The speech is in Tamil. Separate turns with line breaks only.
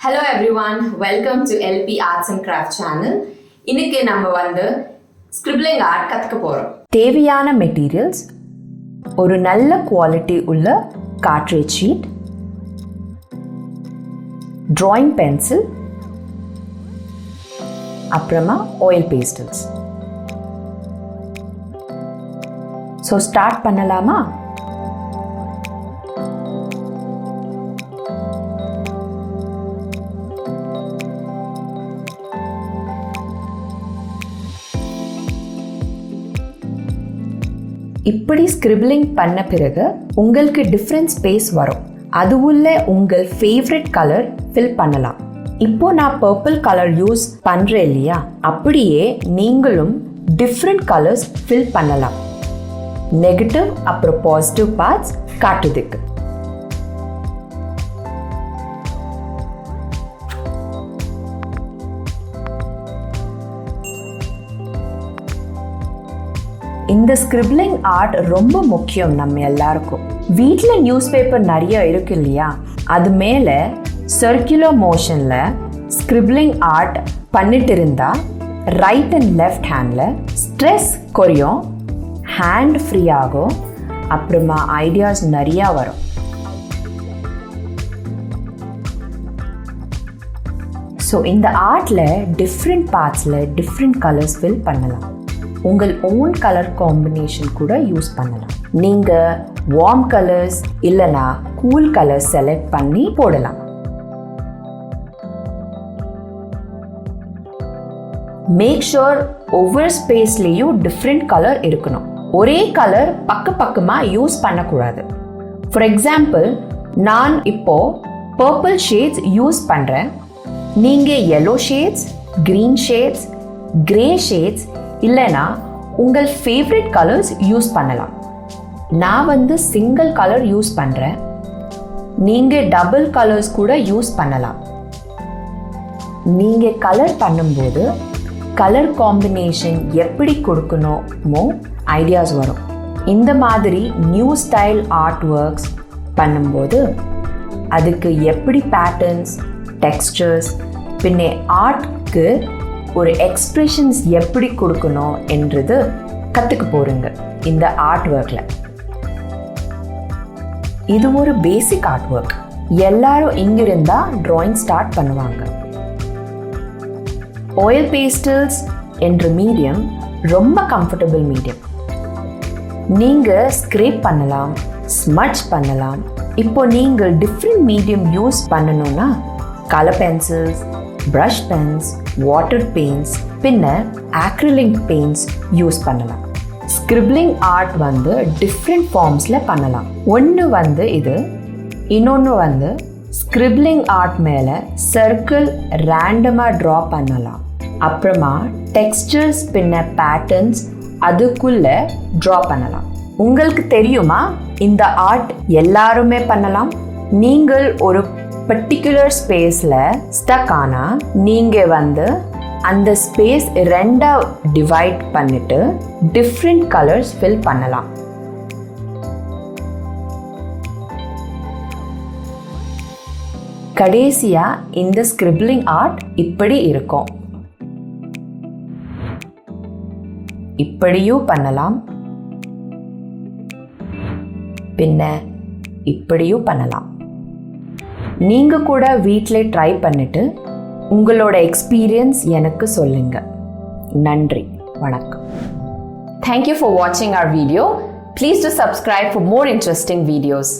Hello everyone, welcome to LP Arts and Craft channel. இன்னைக்கு நம்ம scribbling art கத்துக்க போறோம்.
தேவையான மெட்டீரியல்ஸ் ஒரு நல்ல குவாலிட்டி உள்ள cartridge sheet, drawing pencil, அப்புறமா oil pastels. So start பண்ணலாமா? இப்படி ஸ்கிரிப்லிங் பண்ண பிறகு உங்களுக்கு டிஃப்ரெண்ட் ஸ்பேஸ் வரும். அது உள்ள உங்கள் ஃபேவரட் கலர் ஃபில் பண்ணலாம். இப்போ நான் பர்பிள் கலர் யூஸ் பண்றேன் இல்லையா, அப்படியே நீங்களும் டிஃப்ரெண்ட் கலர்ஸ் ஃபில் பண்ணலாம். நெகட்டிவ் அப்புறம் பாசிட்டிவ் பார்ட்ஸ் காட்டுதுக்கு. இந்த ஸ்கிரிப்லிங் ஆர்ட் ரொம்ப முக்கியம் நம்ம எல்லாருக்கும். வீட்டில் நியூஸ் பேப்பர் நிறைய இருக்கு இல்லையா, அது மேலே சர்க்குலர் மோஷனில் ஸ்கிரிப்லிங் ஆர்ட் பண்ணிட்டு இருந்தா right and left handle stress குறையும், ஹேண்ட் ஃப்ரீ ஆகும், அப்புறமா ஐடியாஸ் நிறையா வரும். ஸோ இந்த ஆர்ட்டில் டிஃப்ரெண்ட் பார்ட்ஸில் டிஃப்ரெண்ட் கலர்ஸ் ஃபில் பண்ணலாம். உங்கள் ஓன் கலர் காம்பினேஷன் கூட யூஸ் பண்ணலாம். நீங்கள் வார்ம் கலர்ஸ் இல்லைனா கூல் கலர்ஸ் செலக்ட் பண்ணி போடலாம். மேக் ஷூர் ஒவ்வொரு ஸ்பேஸ்லேயும் டிஃப்ரெண்ட் கலர் இருக்கணும். ஒரே கலர் பக்கமாக யூஸ் பண்ணக்கூடாது. ஃபார் எக்ஸாம்பிள், நான் இப்போ பர்பிள் ஷேட்ஸ் யூஸ் பண்ணுறேன். நீங்கள் yellow shades, green shades, grey shades இல்லைனா உங்கள் ஃபேவரட் கலர்ஸ் யூஸ் பண்ணலாம். நான் சிங்கிள் கலர் யூஸ் பண்ணுறேன். நீங்கள் டபுள் கலர்ஸ் கூட யூஸ் பண்ணலாம். நீங்கள் கலர் பண்ணும்போது கலர் காம்பினேஷன் எப்படி கொடுக்கணுமோ ஐடியாஸ் வரும். இந்த மாதிரி நியூ ஸ்டைல் ஆர்ட் ஒர்க்ஸ் பண்ணும்போது அதுக்கு எப்படி பேட்டர்ன்ஸ், டெக்ஸ்டர்ஸ், பின்ன ஆர்ட்க்கு ஒரு எக்ஸ்பிரஷன்ஸ் எப்படி கொடுக்கணும் என்றது கற்றுக்க போறீங்க இந்த ஆர்ட் ஒர்க்கில். இது ஒரு பேசிக் ஆர்ட் ஒர்க். எல்லாரும் இங்கிருந்தா டிராயிங் ஸ்டார்ட் பண்ணுவாங்க. ஆயில் பேஸ்டல்ஸ் என்ற மீடியம் ரொம்ப கம்ஃபர்டபுள் மீடியம். நீங்கள் ஸ்க்ரேப் பண்ணலாம், ஸ்மட்ச் பண்ணலாம். இப்போ நீங்கள் டிஃப்ரெண்ட் மீடியம் யூஸ் பண்ணணும்னா colour pencils, brush pens, water paints, பின்ன ஆக்ரிலிக் பெயிண்ட்ஸ் யூஸ் பண்ணலாம். ஸ்கிரிப்லிங் ஆர்ட் டிஃப்ரெண்ட் ஃபார்ம்ஸில் பண்ணலாம். ஒன்று இது, இன்னொன்று ஸ்கிரிப்லிங் ஆர்ட் மேலே சர்க்கிள் ரேண்டமாக ட்ரா பண்ணலாம். அப்புறமா டெக்ஸ்டர்ஸ் பின்ன பேட்டர்ன்ஸ் அதுக்குள்ளே ட்ரா பண்ணலாம். உங்களுக்கு தெரியுமா, இந்த ஆர்ட் எல்லாருமே பண்ணலாம். நீங்கள் ஒரு பர்டிகுலர் ஸ்பேஸில் ஸ்டக் ஆனால் நீங்கள் அந்த ஸ்பேஸ் ரெண்டாக டிவைட் பண்ணிட்டு டிஃப்ரெண்ட் கலர்ஸ் ஃபில் பண்ணலாம். கடைசியாக இந்த ஸ்கிரிப்லிங் ஆர்ட் இப்படி இருக்கும். இப்படியும் பண்ணலாம், பின்ன இப்படியும் பண்ணலாம். நீங்கள் கூட வீட்டில் ட்ரை பண்ணிட்டு உங்களோட எக்ஸ்பீரியன்ஸ் எனக்கு சொல்லுங்க. நன்றி, வணக்கம்.
Thank you for watching our video. Please do subscribe for more interesting videos.